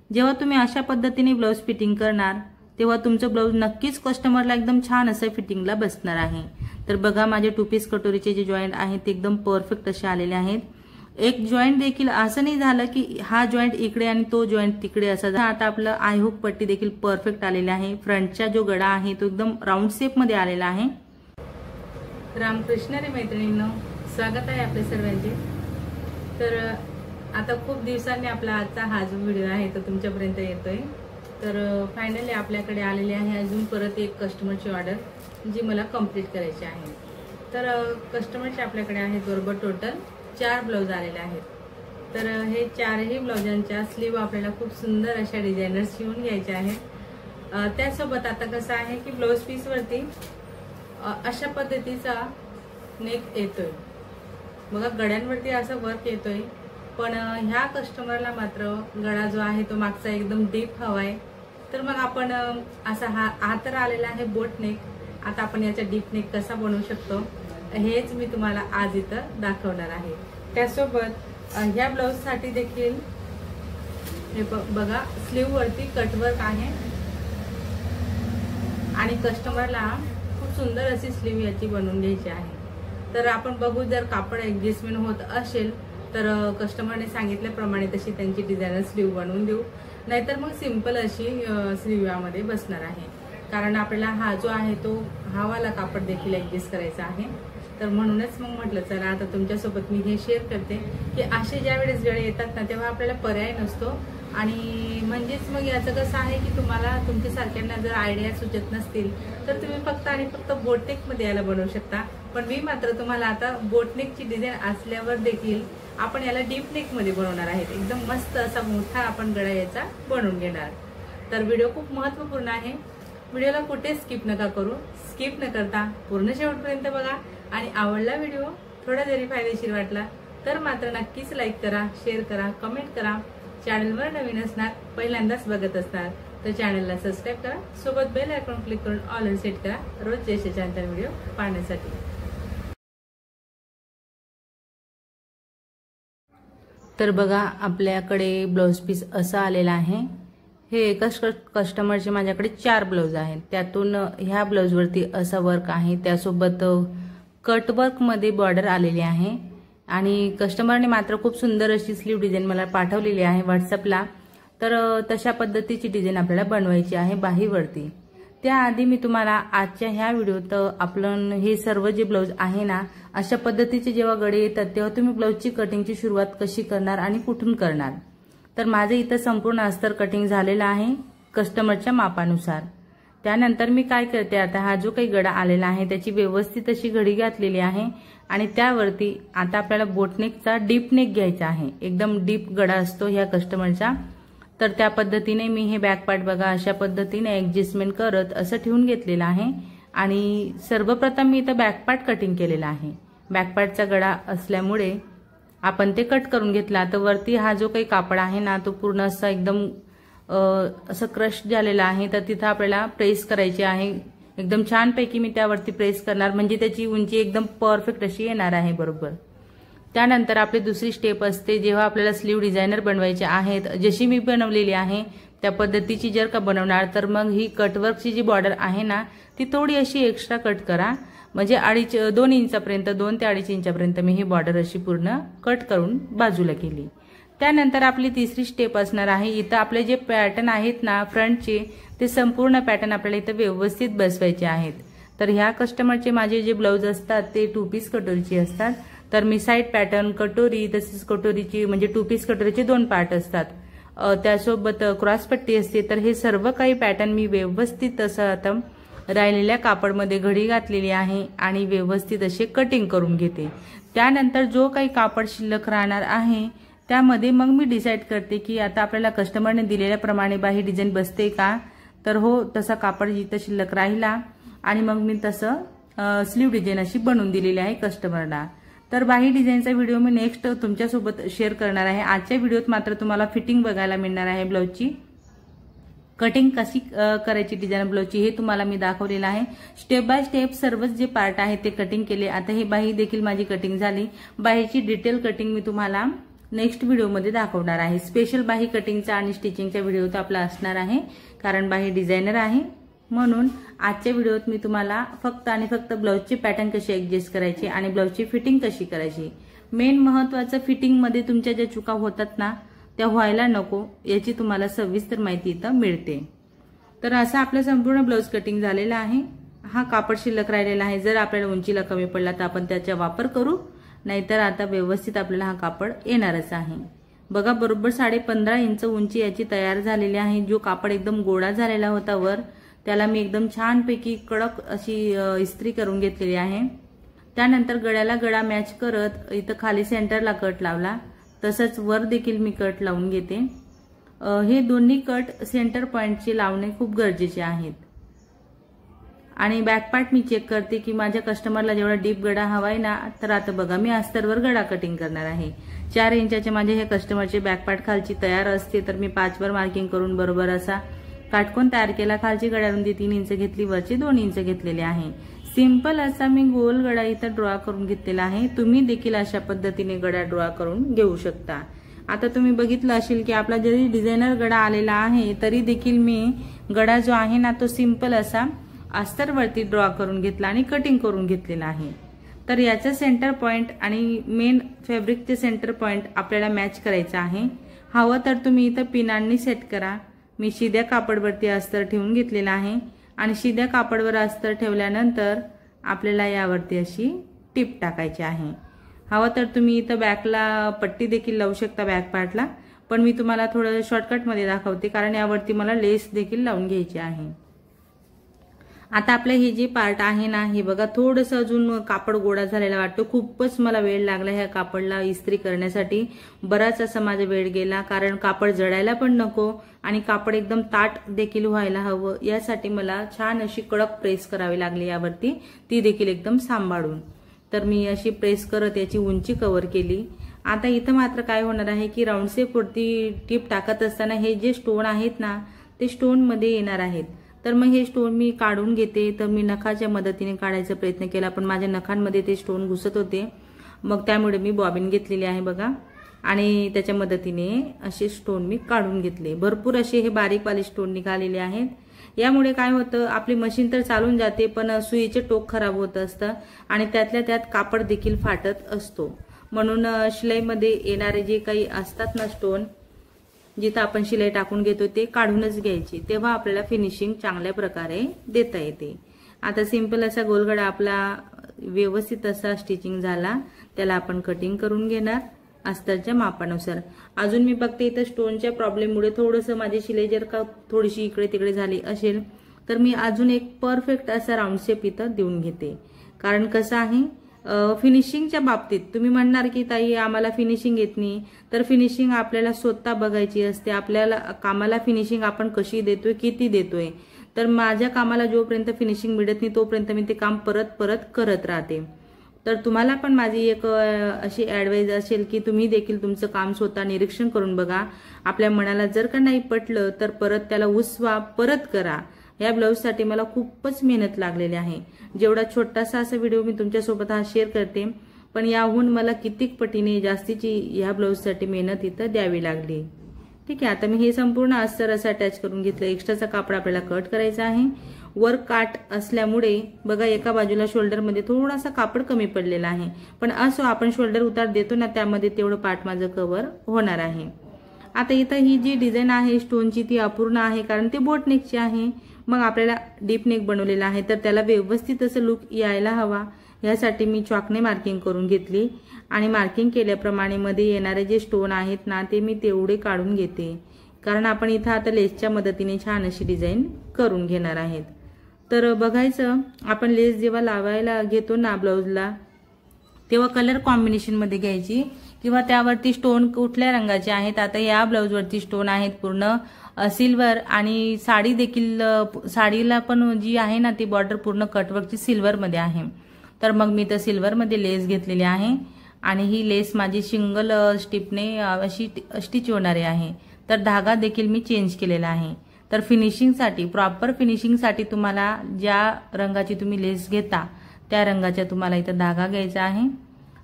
जेव्हा तुम्ही अशा पद्धतीने ब्लाउज फिटिंग करणार तेव्हा तुमचं ब्लाउज नक्कीच कस्टमरला एकदम छान असं फिटिंगला बसणार आहे। तर बघा माझे 2 पीस कटोरीचे जे जॉईंट आहेत ते एकदम परफेक्ट असे आलेले आहेत। एक जॉईंट देखील असं नाही झालं की हा जॉईंट इकडे आणि तो जॉईंट तिकडे असा। आता आपलं आय हुक पट्टी देखील परफेक्ट आलेली आहे। फ्रंटचा जो गळा आहे तो एकदम राऊंड शेप मध्ये आलेला आहे। रामकृष्ण रे मैत्रिणींनो, स्वागत आहे आपल्या सर्वांचे। तर आता खूप दिवसांनी आपला आजचा हा जो व्हिडिओ आहे तो तुमच्यापर्यंत येतोय। तर फायनली आपल्याकडे आलेली आहे अजून परत एक कस्टमरची ऑर्डर जी मला कंप्लीट करायची आहे। तर कस्टमरचे आपल्याकडे आहेत बरोबर टोटल 4 ब्लाउज आलेले आहेत। तर हे 4ही ब्लाउजांच्या स्लीव आपल्याला खूप सुंदर अशा डिझायनर शिवून घ्यायचे आहेत। त्यासोबत आता कसं आहे की ब्लाउज पीस वरती अशा पद्धतीचा नेक येतोय बघा, गळ्यांवरती असं वर्क येतोय। पण ह्या कस्टमरला मात्र गळा जो आहे तो मागचा एकदम डीप हवाय। तर मग आपण असा हा तर आलेला आहे बोट नेक। आता आपण याचा डीप नेक कसा बनवू शकतो हेच मी तुम्हाला आज इथं दाखवणार आहे। त्यासोबत ह्या ब्लाउज साठी देखील हे बघा स्लीव वरती कटवर्क आहे आणि कस्टमरला खूप सुंदर अशी स्लीव याची बनवून घ्यायची आहे। तर आपण बघू जर कापड ऍडजस्टमेंट होत असेल तर कस्टमरने सांगितल्याप्रमाणे तशी त्यांची डिझायनर स्लीव बनवून देऊ, नाहीतर मग सिंपल अशी स्लीव यामध्ये बसणार आहे। कारण आपल्याला हा जो आहे तो हावाला कापड देखील ऍडजस्ट करायचा आहे। तर म्हणूनच मग म्हटलं चला आता तुमच्यासोबत मी हे शेअर करते की असे ज्या वेळेस गळे येतात ना तेव्हा आपल्याला पर्याय नसतो। आणि म्हणजेच मग याचं कसं आहे की तुम्हाला तुमच्या सारख्यांना जर आयडिया सुचत नसतील तर तुम्ही फक्त आणि फक्त बोटनेक मध्ये याला बनवू शकता। पण मी मात्र तुम्हाला आता बोटनेकची डिझाईन असल्यावर देखील आपण याला डीप नेक मध्ये बनवणार आहेत। एकदम मस्त असा मोठा आपण गळा याचा बनवून घेणार। तर व्हिडिओ खूप महत्त्वपूर्ण आहे, व्हिडिओला कुठे स्किप नका करू। स्किप न करता पूर्ण शेवटपर्यंत बघा आणि आवडला व्हिडिओ थोडा जरी फायदेशीर वाटला तर मात्र नक्कीच लाईक करा, शेअर करा, कमेंट करा। चॅनलवर नवीन असणार, पहिल्यांदाच बघत असणार तर चॅनलला सबस्क्राईब करा, सोबत बेल आयकॉन क्लिक करून ऑल सेट करा रोज जसे छान व्हिडिओ पाहण्यासाठी। तर बघा आपल्याकडे ब्लाउज पीस असा आलेला आहे। हे एकाच कस्टमरचे माझ्याकडे 4 ब्लाउज आहेत, त्यातून ह्या ब्लाउज वरती असा वर्क आहे, त्यासोबत कट वर्क मध्ये बॉर्डर आलेली आहे। आणि कस्टमरने मात्र खूप सुंदर अशी स्लीव डिझाईन मला पाठवलेली आहे व्हॉट्सअपला। तर तशा पद्धतीची डिझाईन आपल्याला बनवायची आहे बाहीवरती। त्याआधी मी तुम्हाला आजच्या ह्या व्हिडिओत आपलं हे सर्व जे ब्लाउज आहे ना अशा पद्धतीचे जेव्हा गळे येतात तेव्हा तुम्ही ब्लाउजची कटिंगची सुरुवात कशी करणार आणि कुठून करणार। तर माझे इथं संपूर्ण अस्तर कटिंग झालेला आहे कस्टमरच्या मापानुसार। त्यानंतर मी काय करते, आता हा जो काही गळा आलेला आहे त्याची व्यवस्थित अशी घडी घातलेली आहे आणि त्यावरती आता आपल्याला बोटनेकचा डीप नेक घ्यायचा आहे। एकदम डीप गळा असतो ह्या कस्टमरचा। तर त्या पद्धतीने मी हे बॅक पार्ट बघा अशा पद्धतीने ऍडजस्टमेंट करत असं ठेवून घेतलेलं आहे। आणि सर्वप्रथम मी इथं बॅक पार्ट कटिंग केलेला आहे। बॅक पार्टचा गळा असल्यामुळे आपण ते कट करून घेतला। तर वरती हा जो काही कापड आहे ना तो पूर्ण असा एकदम असं क्रश झालेला आहे। तर तिथं आपल्याला प्रेस करायची आहे, एकदम छानपैकी मी त्यावरती प्रेस करणार म्हणजे त्याची उंची एकदम परफेक्ट अशी येणार आहे बरोबर। त्यानंतर आपली दुसरी स्टेप असते, जेव्हा आपल्याला स्लीव डिझायनर बनवायचे आहेत जशी मी बनवलेली आहे त्या पद्धतीची जर का बनवणार तर मग ही कटवर्कची जी बॉर्डर आहे ना ती थोडी अशी एक्स्ट्रा कट करा, म्हणजे 2 इंचापर्यंत 2 ते 2.5 इंचापर्यंत मी ही बॉर्डर अशी पूर्ण कट करून बाजूला केली। त्यानंतर आपली तिसरी स्टेप असणार आहे, इथं आपले जे पॅटर्न आहेत ना फ्रंटचे ते संपूर्ण पॅटर्न आपल्याला इथं व्यवस्थित बसवायचे आहेत। तर ह्या कस्टमरचे माझे जे ब्लाउज असतात ते 2 पीस कटोरीचे असतात। तर मी साइड पॅटर्न कटोरी तसेच कटोरीची म्हणजे 2 पीस कटोरीचे 2 पार्ट असतात, त्यासोबत क्रॉस पट्टी असते। तर हे सर्व काही पॅटर्न मी व्यवस्थित असं आता राहिलेल्या कापडमध्ये घडी घातलेली आहे आणि व्यवस्थित असे कटिंग करून घेते। त्यानंतर जो काही कापड शिल्लक राहणार आहे त्यामध्ये मग मी डिसाइड करते की आता आपल्याला कस्टमरने दिलेल्याप्रमाणे बाही डिझाईन बसते का। तर हो तसा कापड इथं शिल्लक राहिला आणि मग मी तसं स्लीव डिझाईन अशी बनवून दिलेली आहे कस्टमरला। तर बाही डिझाईनचा व्हिडिओ मी नेक्स्ट तुमच्यासोबत शेअर करणार आहे। आजच्या व्हिडिओत मात्र तुम्हाला फिटिंग बघायला मिळणार आहे, ब्लाउजची कटिंग कशी करायची डिझाईन ब्लाउजची हे तुम्हाला मी दाखवलेलं आहे। स्टेप बाय स्टेप सर्वच जे पार्ट आहेत ते कटिंग केले। आता ही बाही देखील माझी कटिंग झाली, बाहीची डिटेल कटिंग मी तुम्हाला नेक्स्ट व्हिडिओमध्ये दाखवणार आहे। स्पेशल बाही कटिंगचा आणि स्टिचिंगचा व्हिडिओ तर आपला असणार आहे, कारण बाही डिझायनर आहे। म्हणून आजच्या व्हिडिओत मी तुम्हाला फक्त आणि फक्त ब्लाउजची पॅटर्न कशी ऍडजस्ट करायची आणि ब्लाउजची फिटिंग कशी करायची, मेन महत्त्वाचं फिटिंग मध्ये तुमच्या ज्या चुका होतात ना त्या व्हायला नको याची तुम्हाला सविस्तर माहिती इथं मिळते। तर असं आपलं संपूर्ण ब्लाउज कटिंग झालेलं आहे। हा कापड शिल्लक राहिलेला आहे। जर आपल्याला उंचीला कमी पडला तर आपण त्याचा वापर करू, नाहीतर आता व्यवस्थित आपल्याला हा कापड येणारच आहे। बघा बरोबर 15.5 इंच उंची याची तयार झालेली आहे। जो कापड एकदम गोडा झालेला होता वर, त्याला मी एकदम छानपैकी कडक अशी इस्त्री करून घेतलेली आहे। त्यानंतर गळ्याला गळा मॅच करत इथं खाली सेंटरला कट लावला, तसंच वर देखील मी कट लावून घेते। हे दोन्ही कट सेंटर पॉइंटचे लावणे खूप गरजेचे आहेत। आणि बॅक पार्ट मी चेक करते की माझ्या कस्टमरला जेवढा डीप गळा हवाय ना, तर आता बघा मी अस्तरवर गळा कटिंग करणार आहे। 4 इंचाचे माझे हे कस्टमरचे बॅक पार्ट खालची तयार असते, तर मी 5 वर मार्किंग करून बरोबर असा काटकोन तयार केला। खालची गळ्यारुंदी 3 इंच घेतली, वरची 2 इंच घेतलेले आहे। सिंपल असा मी गोल गळा इथं ड्रॉ करून घेतलेला आहे। तुम्ही देखील अशा पद्धतीने गळा ड्रॉ करून घेऊ शकता। आता तुम्ही बघितलं असेल की आपला जरी डिझायनर गळा आलेला आहे, तरी देखील मी गळा जो आहे ना तो सिंपल असा अस्तरवरती ड्रॉ करून घेतला आणि कटिंग करून घेतलेला आहे। तर याचा सेंटर पॉइंट आणि मेन फॅब्रिकचे सेंटर पॉइंट आपल्याला मॅच करायचा आहे। हवं तर तुम्ही इथं पिनांनी सेट करा। मी शिद्या कापडवरती अस्तर ठेवून घेतलेला आहे आणि शिद्या कापडवर अस्तर ठेवल्यानंतर आपल्याला यावरती अशी टिप टाकायची आहे। हवं तर तुम्ही इथं बॅकला पट्टी देखील लावू शकता बॅक पार्टला, पण मी तुम्हाला थोडं शॉर्टकटमध्ये दाखवते, कारण यावरती मला लेस देखील लावून घ्यायची आहे। आता आपलं हे जे पार्ट आहे ना, हे बघा थोडंसं अजून कापड गोळा झालेला वाटतो। खूपच मला वेळ लागला ह्या कापडला इस्त्री करण्यासाठी, बराच असा माझा वेळ गेला, कारण कापड जळायला पण नको आणि कापड एकदम ताट देखील व्हायला हवं, यासाठी मला छान अशी कडक प्रेस करावी लागली यावरती, ती देखील एकदम सांभाळून। तर मी अशी प्रेस करत याची उंची कव्हर केली। आता इथं मात्र काय होणार आहे की राऊंड शेप वरती टिप टाकत असताना हे जे स्टोन आहेत ना ते स्टोन मध्ये येणार आहेत, तर मग हे स्टोन मी काढून घेते। तर मी नखाच्या मदतीने काढायचा प्रयत्न केला, पण माझ्या नखांमध्ये ते स्टोन घुसत होते। मग त्यामुळे मी बॉबिन घेतलेली आहे बघा, आणि त्याच्या मदतीने असे स्टोन मी काढून घेतले। भरपूर असे हे बारीकवाले स्टोन निघालेले आहेत। यामुळे काय होतं, आपली मशीन तर चालून जाते, पण सुईचे टोक खराब होत असतं आणि त्यातल्या त्यात कापड देखील फाटत असतो। म्हणून शिलाईमध्ये येणारे जे काही असतात ना स्टोन, जिथं आपण शिलाई टाकून घेतो ते काढूनच घ्यायची, तेव्हा आपल्याला फिनिशिंग चांगल्या प्रकारे देता येते। आता सिंपल असा गोलगडा आपला व्यवस्थित असा स्टिचिंग झाला, त्याला आपण कटिंग करून घेणार अस्तरच्या मापानुसार। अजून मी बघते इथं स्टोनच्या प्रॉब्लेममुळे थोडंसं माझी शिलाई जर का थोडीशी इकडे तिकडे झाली असेल, तर मी अजून एक परफेक्ट असा राऊंड शेप इथं देऊन घेते। कारण कसं आहे, फिनिशिंगच्या बाबतीत तुम्ही म्हणणार की ताई आम्हाला फिनिशिंग येत नाही, तर फिनिशिंग आपल्याला स्वतः बघायची असते। आपल्याला कामाला फिनिशिंग आपण कशी देतोय, किती देतोय। तर माझ्या कामाला जोपर्यंत फिनिशिंग मिळत नाही तोपर्यंत मी ते काम परत परत करत राहते। तर तुम्हाला पण माझी एक अशी ॲडवाइस असेल की तुम्ही देखील तुमचं काम स्वतः निरीक्षण करून बघा। आपल्या मनाला जर का नाही पटलं तर परत त्याला उसवा, परत करा। या ब्लाऊजसाठी मला खूपच मेहनत लागलेली आहे। जेवढा छोटासा असा व्हिडिओ मी तुमच्यासोबत हा शेअर करते, पण याहून मला कितीक पटीने जास्तीची या ब्लाऊजसाठी मेहनत इथं द्यावी लागली। ठीक आहे, आता मी हे संपूर्ण अस्तर असं अटॅच करून घेतलं। एक्स्ट्राचा कापड आपल्याला कट करायचा आहे। वर काट असल्यामुळे बघा एका बाजूला शोल्डरमध्ये थोडासा कापड कमी पडलेला आहे, पण असो आपण शोल्डर उतार देतो ना, त्यामध्ये तेवढं पार्ट माझं कव्हर होणार आहे। आता इथं ही जी डिझाईन आहे स्टोनची ती अपूर्ण आहे, कारण ते बोट नेकची आहे। मग आपल्याला डीप नेक बनवलेला आहे, तर त्याला व्यवस्थित असं लुक यायला हवा, यासाठी मी चॉकने मार्किंग करून घेतली आणि मार्किंग केल्याप्रमाणे मध्ये येणारे जे स्टोन आहेत ना ते मी तेवढे काढून घेते, कारण आपण इथं आता लेसच्या मदतीने छान अशी डिझाईन करून घेणार आहेत। तर बघायचं, आपण लेस जेव्हा लावायला घेतो ना ब्लाऊजला, तेव्हा कलर कॉम्बिनेशन मध्ये घ्यायची, किंवा त्यावरती स्टोन कुठल्या रंगाचे आहेत। आता या ब्लाऊजवरती स्टोन आहेत पूर्ण सिल्वर, आणि साडी देखील, साडीला पण जी आहे ना ती बॉर्डर पूर्ण कटवर्कची सिल्वर मध्ये आहे। तर मग मी तर सिल्वर मध्ये लेस घेतलेली आहे आणि ही लेस माझी सिंगल स्टिपने अशी स्टिच होणारी आहे। तर धागा देखील मी चेंज केलेला आहे। तर फिनिशिंगसाठी, प्रॉपर फिनिशिंगसाठी तुम्हाला ज्या रंगाची तुम्ही लेस घेता त्या रंगाचा तुम्हाला इथं धागा घ्यायचा आहे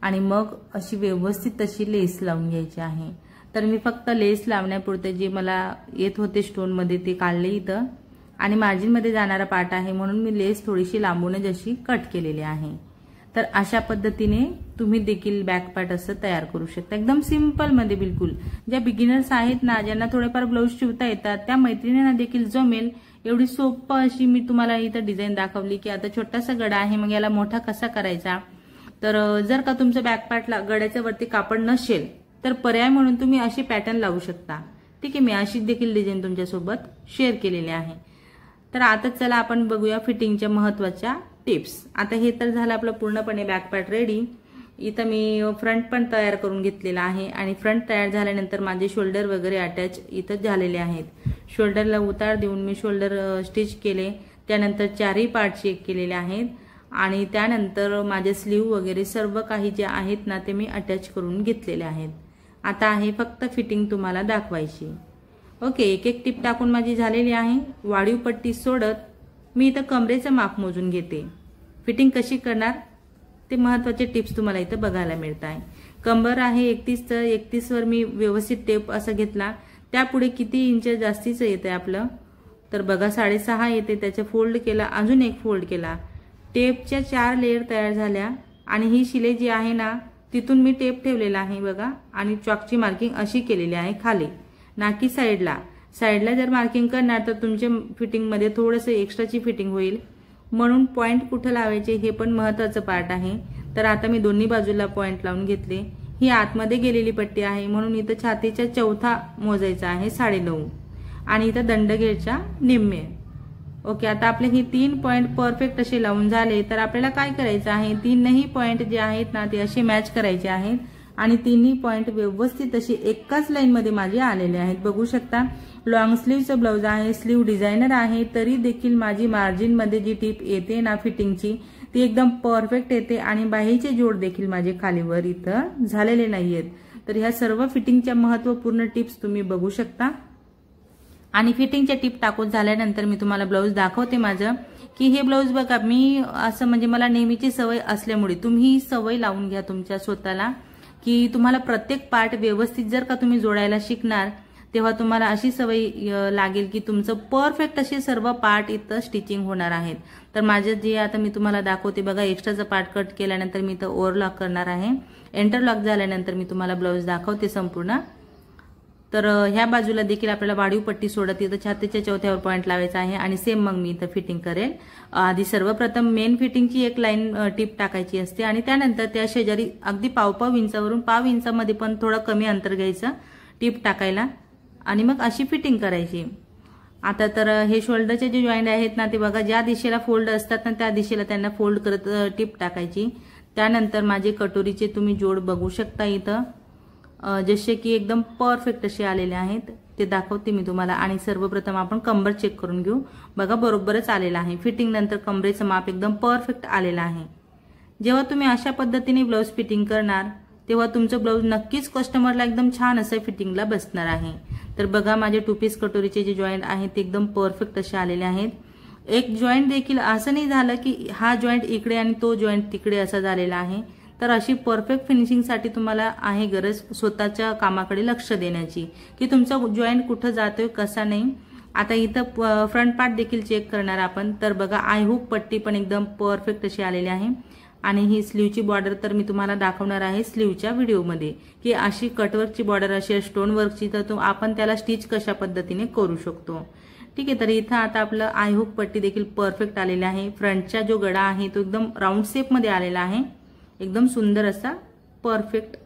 आणि मग अशी व्यवस्थित तशी लेस लावून घ्यायची आहे। तर मी फक्त लेस लावण्यापुरते जे मला येत होते स्टोन मध्ये ते काढले इथं आणि मार्जिन मध्ये जाणारा पार्ट आहे म्हणून मी लेस थोडीशी लांबूनच अशी कट केलेली आहे। तर अशा पद्धतीने तुम्ही देखील बॅक पार्ट असं तयार करू शकता, एकदम सिंपल मध्ये बिलकुल। ज्या बिगिनर्स आहेत ना, ज्यांना थोडेफार ब्लाऊज शिवता येतात त्या मैत्रिणींना देखील जमेल एवढी सोपं अशी मी तुम्हाला इथं डिझाईन दाखवली की आता छोटासा गडा आहे मग याला मोठा कसा करायचा। तर जर का तुमचं बॅक पार्टला गड्याच्या वरती कापड नसेल तर पर्याय म्हणून तुम्ही अशी पॅटर्न लावू शकता। ठीक आहे, मी अशी देखील डिझाईन तुमच्यासोबत शेअर केलेली आहे। तर आता चला आपण बघूया फिटिंगच्या महत्त्वाच्या टिप्स। आता हे तर झालं आपलं पूर्णपणे बॅक पार्ट रेडी। इथं मी फ्रंट पण तयार करून घेतलेला आहे आणि फ्रंट तयार झाल्यानंतर माझे शोल्डर वगैरे अटॅच इथं झालेले आहेत। शोल्डरला उतार देऊन मी शोल्डर स्टिच केले, त्यानंतर चारही पार्ट चेक केलेले आहेत आणि त्यानंतर माझे स्लीव वगैरे सर्व काही जे आहेत ना ते मी अटॅच करून घेतलेले आहेत। आता आहे फक्त फिटिंग तुम्हाला दाखवायची। ओके, एक एक टिप टाकून माझी झालेली आहे। वाढीव पट्टी सोडत मी इथं कमरेचं माप मोजून घेते। फिटिंग कशी करणार ते महत्त्वाचे टिप्स तुम्हाला इथं बघायला मिळत आहे। कंबर आहे 31 तर 31 वर मी व्यवस्थित टेप असा घेतला, त्यापुढे किती इंच जास्तीचं येते आपलं तर बघा 6.5 येते, त्याचा फोल्ड केला, अजून एक फोल्ड केला, टेपच्या 4 लेयर तयार झाल्या आणि ही शिलाई जी आहे ना तिथून मी टेप ठेवलेला आहे बघा आणि चॉकची मार्किंग अशी केलेली आहे खाली ना की साइडला जर मार्किंग करणार तर तुमच्या फिटिंग मध्ये थोडंसं एक्स्ट्राची फिटिंग होईल, म्हणून पॉइंट कुठे लावायचे हे पण महत्त्वाचं पार्ट आहे। तर आता मी दोन्ही बाजूला पॉइंट लावून घेतले। ही आतमध्ये गेलेली पट्टी आहे म्हणून इथं छातीच्या चौथा मोजायचा आहे 9.5 आणि इथं दंडगेच्या निम्मे। ओके, आता आपले हे 3 पॉइंट परफेक्ट असे लावून झाले तर आपल्याला काय करायचं आहे, तीनही पॉइंट जे आहेत ना ते असे मॅच करायचे आहेत आणि तिन्ही पॉइंट व्यवस्थित अशी एकाच लाईन मध्ये माझे आलेले आहेत। बघू शकता लॉंग स्लीवचं ब्लाउज आहे, स्लीव डिझायनर आहे, तरी देखील माझी मार्जिन मध्ये जी टिप येते ना फिटिंगची ती एकदम परफेक्ट येते आणि बाहीचे जोड देखील माझे खालीवर इथं झालेले नाहीयेत। तर ह्या सर्व फिटिंगच्या महत्त्वपूर्ण टिप्स तुम्ही बघू शकता आणि फिटिंगच्या टिप टाकून झाल्यानंतर मी तुम्हाला ब्लाऊज दाखवते माझं की हे ब्लाऊज बघा मी असं म्हणजे मला नेहमीची सवय असल्यामुळे तुम्ही सवय लावून घ्या तुमच्या स्वतःला की तुम्हाला प्रत्येक पार्ट व्यवस्थित जर का तुम्ही जोडायला शिकणार तेव्हा तुम्हाला अशी सवय लागेल की तुमचं परफेक्ट असे सर्व पार्ट इथं स्टिचिंग होणार आहेत। तर माझे जे आता मी तुम्हाला दाखवते बघा, एक्स्ट्राचा पार्ट कट केल्यानंतर मी इथं ओव्हरलॉक करणार आहे, एंटरलॉक झाल्यानंतर मी तुम्हाला ब्लाऊज दाखवते संपूर्ण। तर ह्या बाजूला देखील आपल्याला वाढीव पट्टी सोडत इथं छातीच्या चौथ्यावर पॉइंट लावायचा आहे आणि सेम मग मी इथं फिटिंग करेल। आधी सर्वप्रथम मेन फिटिंगची एक लाईन टिप टाकायची असते आणि त्यानंतर त्या शेजारी अगदी पाव इंचावरून पाव इंचामध्ये पण थोडं कमी अंतर घ्यायचं टिप टाकायला आणि मग अशी फिटिंग करायची। आता तर हे शोल्डरचे जे जॉईंट आहेत ना ते बघा ज्या दिशेला फोल्ड असतात ना त्या दिशेला त्यांना फोल्ड करत टिप टाकायची। त्यानंतर माझे कटोरीचे तुम्ही जोड बघू शकता इथं जसे की एकदम परफेक्ट असे आलेले आहेत ते दाखवते मी तुम्हाला। आणि सर्वप्रथम आपण कंबर चेक करून घेऊ, बघा बरोबरच आलेला आहे। फिटिंग नंतर कमरेचं माप एकदम परफेक्ट आलेलं आहे। जेव्हा तुम्ही अशा पद्धतीने ब्लाऊज फिटिंग करणार तेव्हा तुमचं ब्लाऊज नक्कीच कस्टमरला एकदम छान असं फिटिंगला बसणार आहे। तर बघा माझे 2 पीस कटोरीचे जे जॉईंट आहेत ते एकदम परफेक्ट असे आलेले आहेत। एक जॉईंट देखील असं नाही झालं की हा जॉईंट इकडे आणि तो जॉईंट तिकडे असा झालेला आहे। तर अशी परफेक्ट फिनिशिंगसाठी तुम्हाला आहे गरज स्वतःच्या कामाकडे लक्ष देण्याची की तुमचा जॉईंट कुठं जातोय कसा नाही। आता इथं फ्रंट पार्ट देखील चेक करणार आपण। तर बघा आय हुक पट्टी पण एकदम परफेक्ट अशी आलेली आहे आणि ही स्लीवची बॉर्डर तर मी तुम्हाला दाखवणार आहे स्लीवच्या व्हिडिओमध्ये की अशी कटवर्कची बॉर्डर अशी स्टोन वर्कची तर आपण त्याला स्टिच कशा पद्धतीने करू शकतो। ठीक आहे, तर इथं आता आपलं आय हुक पट्टी देखील परफेक्ट आलेली आहे। फ्रंटचा जो गडा आहे तो एकदम राऊंड शेप मध्ये आलेला आहे, एकदम सुंदर असा परफेक्ट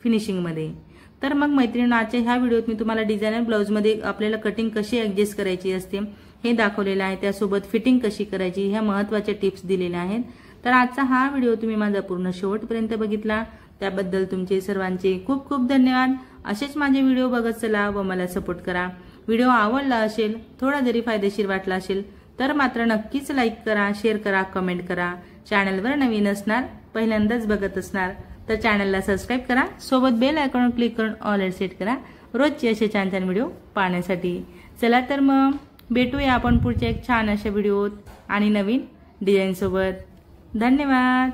फिनिशिंग मध्ये। तर मग मैत्रिणींनो आजच्या ह्या व्हिडिओत मी तुम्हाला डिझायनर ब्लाऊज मध्ये आपल्याला कटिंग कशी ऍडजस्ट करायची असते हे दाखवलेलं आहे, त्यासोबत फिटिंग कशी करायची ह्या महत्त्वाच्या टिप्स दिलेल्या आहेत। तर आजचा हा व्हिडिओ तुम्ही माझा पूर्ण शेवटपर्यंत बघितला त्याबद्दल तुमचे सर्वांचे खूप खूप धन्यवाद। असेच माझे व्हिडिओ बघत चला व मला सपोर्ट करा। व्हिडिओ आवडला असेल, थोडा जरी फायदेशीर वाटला असेल तर मात्र नक्कीच लाईक करा, शेअर करा, कमेंट करा। चॅनलवर नवीन असणार, पहिल्यांदाच बघत असणार तर चॅनलला सबस्क्राइब करा, सोबत बेल आयकॉन क्लिक करून ऑल सेट करा रोजचे असे छान छान व्हिडिओ पाहण्यासाठी। चला तर मग भेटूया आपण पुढच्या एक छान अशा व्हिडिओत आणि नवीन डिझाईन सोबत। धन्यवाद।